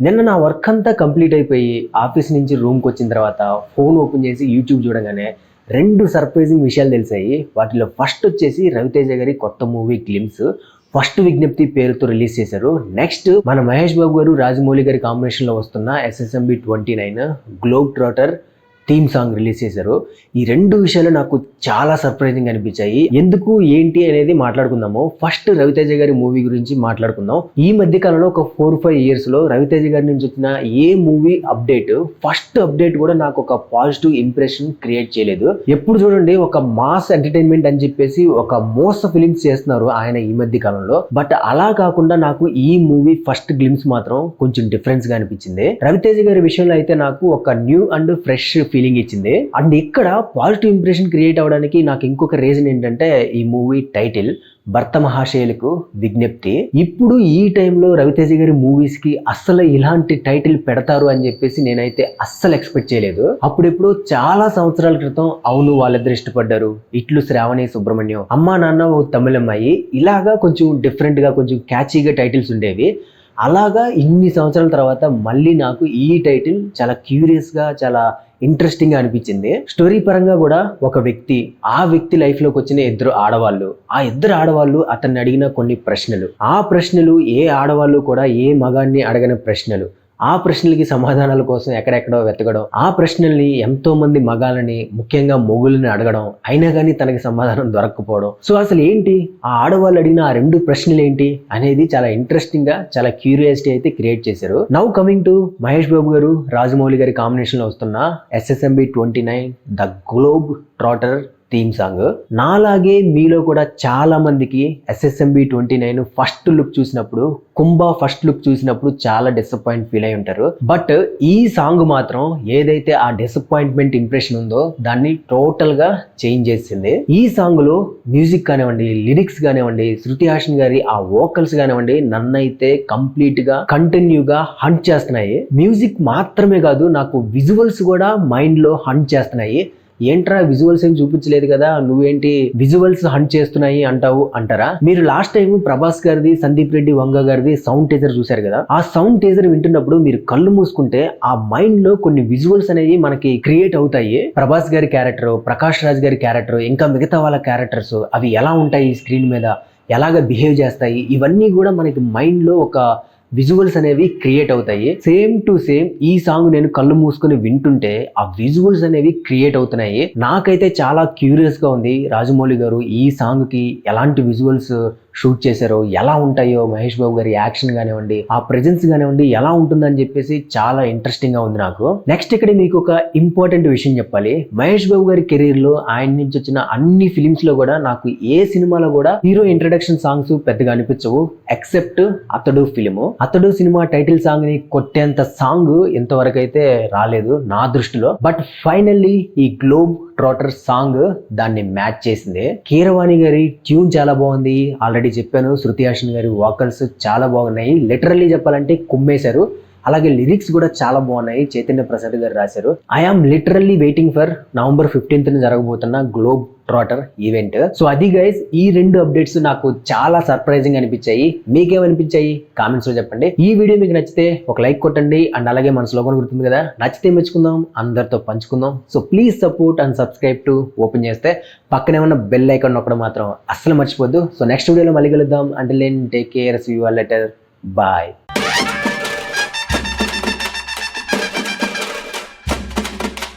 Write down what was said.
నిన్న నా వర్క్ అంతా కంప్లీట్ అయిపోయి ఆఫీస్ నుంచి రూమ్కి వచ్చిన తర్వాత ఫోన్ ఓపెన్ చేసి యూట్యూబ్ చూడగానే 2 సర్ప్రైజింగ్ విషయాలు తెలిసాయి. వాటిలో ఫస్ట్ వచ్చేసి రవితేజ గారి కొత్త మూవీ గ్లిమ్స్ ఫస్ట్ విజ్ఞప్తి పేరుతో రిలీజ్ చేశారు. నెక్స్ట్ మన మహేష్ బాబు గారు రాజమౌళి గారి కాంబినేషన్లో వస్తున్న SSMB 29 globe trotter theme song release చేశారు. ఈ 2 విషయాలు నాకు చాలా సర్ప్రైజింగ్ అనిపించాయి. ఎందుకు ఏంటి అనేది మాట్లాడుకుందాము. ఫస్ట్ రవితేజ గారి మూవీ గురించి మాట్లాడుకుందాం. ఈ మధ్య కాలంలో ఒక 4-5 ఇయర్స్ లో రవితేజ గారి నుంచి వచ్చిన ఏ మూవీ అప్డేట్ ఫస్ట్ అప్డేట్ కూడా నాకు ఒక పాజిటివ్ ఇంప్రెషన్ క్రియేట్ చేయలేదు. ఎప్పుడు చూడండి ఒక మాస్ ఎంటర్టైన్మెంట్ అని చెప్పేసి ఒక మోస్ట్ ఫిలిమ్స్ చేస్తున్నారు ఆయన ఈ మధ్య కాలంలో. బట్ అలా కాకుండా నాకు ఈ మూవీ ఫస్ట్ గ్లిమ్స్ మాత్రం కొంచెం డిఫరెన్స్ గా అనిపించింది. రవితేజ గారి విషయంలో అయితే నాకు ఒక న్యూ అండ్ ఫ్రెష్ ఫీలింగ్ ఇచ్చింది. అండ్ ఇక్కడ పాజిటివ్ ఇంప్రెషన్ క్రియేట్ అవడానికి నాకు ఇంకొక రీజన్ ఏంటంటే ఈ మూవీ టైటిల్ భర్త మహాశయులకు విజ్ఞప్తి. ఇప్పుడు ఈ టైంలో రవితేజ గారి మూవీస్ కి అస్సలు ఇలాంటి టైటిల్ పెడతారు అని చెప్పేసి నేనైతే అస్సలు ఎక్స్పెక్ట్ చేయలేదు. అప్పుడెప్పుడు చాలా సంవత్సరాల క్రితం అవును వాళ్ళిద్దరు ఇష్టపడ్డారు, ఇట్లు శ్రావణి సుబ్రహ్మణ్యం, అమ్మా నాన్న ఓ తమిళమ్మాయి, ఇలాగా కొంచెం డిఫరెంట్ గా కొంచెం క్యాచీగా టైటిల్స్ ఉండేవి. అలాగా ఇన్ని సంవత్సరాల తర్వాత మళ్ళీ నాకు ఈ టైటిల్ చాలా క్యూరియస్ గా చాలా ఇంట్రెస్టింగ్ గా అనిపించింది. స్టోరీ పరంగా కూడా ఒక వ్యక్తి, ఆ వ్యక్తి లైఫ్ లోకి వచ్చిన 2 ఆడవాళ్ళు, ఆ 2 ఆడవాళ్ళు అతన్ని అడిగిన కొన్ని ప్రశ్నలు, ఆ ప్రశ్నలు ఏ ఆడవాళ్ళు కూడా ఏ మగాన్ని అడగని ప్రశ్నలు, ఆ ప్రశ్నలకి సమాధానాల కోసం ఎక్కడెక్కడో వెతకడం, ఆ ప్రశ్నల్ని ఎంతో మంది మగాలని ముఖ్యంగా మొగుల్ని అడగడం, అయినా కానీ తనకి సమాధానం దొరకకపోవడం. సో అసలు ఏంటి ఆ ఆడవాళ్ళు అడిగిన ఆ 2 ప్రశ్నలు ఏంటి అనేది చాలా ఇంట్రెస్టింగ్ గా చాలా క్యూరియాసిటీ అయితే క్రియేట్ చేశారు. Now coming to Mahesh Babu గారు రాజమౌళి గారి కాంబినేషన్ లో వస్తున్న SSMB 29 the globe trotter theme song. నాలాగే మీలో కూడా చాలా మందికి SSMB 29 ఫస్ట్ లుక్ చూసినప్పుడు, కుంభ ఫస్ట్ లుక్ చూసినప్పుడు చాలా డిసప్పాయింట్ ఫీల్ అయి ఉంటారు. బట్ ఈ సాంగ్ మాత్రం ఏదైతే ఆ డిసప్పాయింట్మెంట్ ఇంప్రెషన్ ఉందో దాన్ని టోటల్ గా చేంజ్ చేసింది. ఈ సాంగ్ లో మ్యూజిక్ కానివ్వండి, లిరిక్స్ కానివ్వండి, శృతి హాసన్ గారి ఆ వోకల్స్ కానివ్వండి నన్నైతే కంప్లీట్ గా కంటిన్యూగా హంట్ చేస్తున్నాయి. మ్యూజిక్ మాత్రమే కాదు, నాకు విజువల్స్ కూడా మైండ్ లో హంట్ చేస్తున్నాయి. ఏంట్రా విజువల్స్ ఏం చూపించలేదు కదా, నువ్వేంటి విజువల్స్ హంట్ చేస్తున్నాయి అంటావు అంటారా? మీరు లాస్ట్ టైం ప్రభాస్ గారిది, సందీప్ రెడ్డి వంగ గారిది సౌండ్ టీజర్ చూశారు కదా. ఆ సౌండ్ టీజర్ వింటున్నప్పుడు మీరు కళ్ళు మూసుకుంటే ఆ మైండ్ లో కొన్ని విజువల్స్ అనేవి మనకి క్రియేట్ అవుతాయి. ప్రభాస్ గారి క్యారెక్టర్, ప్రకాష్ రాజ్ గారి క్యారెక్టర్, ఇంకా మిగతా వాళ్ళ క్యారెక్టర్స్ అవి ఎలా ఉంటాయి స్క్రీన్ మీద, ఎలాగ బిహేవ్ చేస్తాయి, ఇవన్నీ కూడా మనకి మైండ్ లో ఒక విజువల్స్ అనేవి క్రియేట్ అవుతాయి. సేమ్ టు సేమ్ ఈ సాంగ్ నేను కళ్ళు మూసుకొని వింటుంటే ఆ విజువల్స్ అనేవి క్రియేట్ అవుతున్నాయి. నాకైతే చాలా క్యూరియస్ గా ఉంది రాజమౌళి గారు ఈ సాంగ్ కి ఎలాంటి విజువల్స్ షూట్ చేశారో, ఎలా ఉంటాయో, మహేష్ బాబు గారి యాక్షన్ కానివ్వండి, ఆ ప్రెజెన్స్ కానివ్వండి ఎలా ఉంటుందని చెప్పేసి చాలా ఇంట్రెస్టింగ్ గా ఉంది నాకు. నెక్స్ట్ ఇక్కడ మీకు ఒక ఇంపార్టెంట్ విషయం చెప్పాలి. మహేష్ బాబు గారి కెరీర్ లో ఆయన నుంచి వచ్చిన అన్ని ఫిలిమ్స్ లో కూడా నాకు ఏ సినిమాలో కూడా హీరో ఇంట్రడక్షన్ సాంగ్స్ పెద్దగా అనిపించవు ఎక్సెప్ట్ అతడు ఫిలిము. అతడు సినిమా టైటిల్ సాంగ్ ని కొట్టేంత సాంగ్ ఇంతవరకు అయితే రాలేదు నా దృష్టిలో. బట్ ఫైనల్లీ ఈ గ్లోబ్ ట్రాటర్ సాంగ్ దాన్ని మ్యాచ్ చేసింది. కీరవాణి గారి ట్యూన్ చాలా బాగుంది, ఆల్రెడీ చెప్పాను. శృతి హాసన్ గారి వోకల్స్ చాలా బాగున్నాయి, లిటరల్లీ చెప్పాలంటే కుమ్మేశారు. అలాగే లిరిక్స్ కూడా చాలా బాగున్నాయి, చైతన్య ప్రసాద్ గారు రాశారు. I am literally waiting for November 15th జరగబోతున్న గ్లోబ్ ట్రాటర్ ఈవెంట్. సో అది గైస్, ఈ 2 అప్డేట్స్ నాకు చాలా సర్ప్రైజింగ్ అనిపించాయి. మీకేమనిపించాయి కామెంట్స్ లో చెప్పండి. ఈ వీడియో మీకు నచ్చితే ఒక లైక్ కొట్టండి. అండ్ అలాగే మన స్లోగన్ గుర్తుంది కదా, నచ్చితే మెచ్చుకుందాం, అందరితో పంచుకుందాం. So please support and subscribe to open చేస్తే పక్కనే ఉన్న బెల్ ఐకాన్ నొక్కడం మాత్రం అస్సలు మర్చిపోద్దు. సో నెక్స్ట్ వీడియోలో మళ్ళీ కలుద్దాం. Until then take care, see you all later, bye.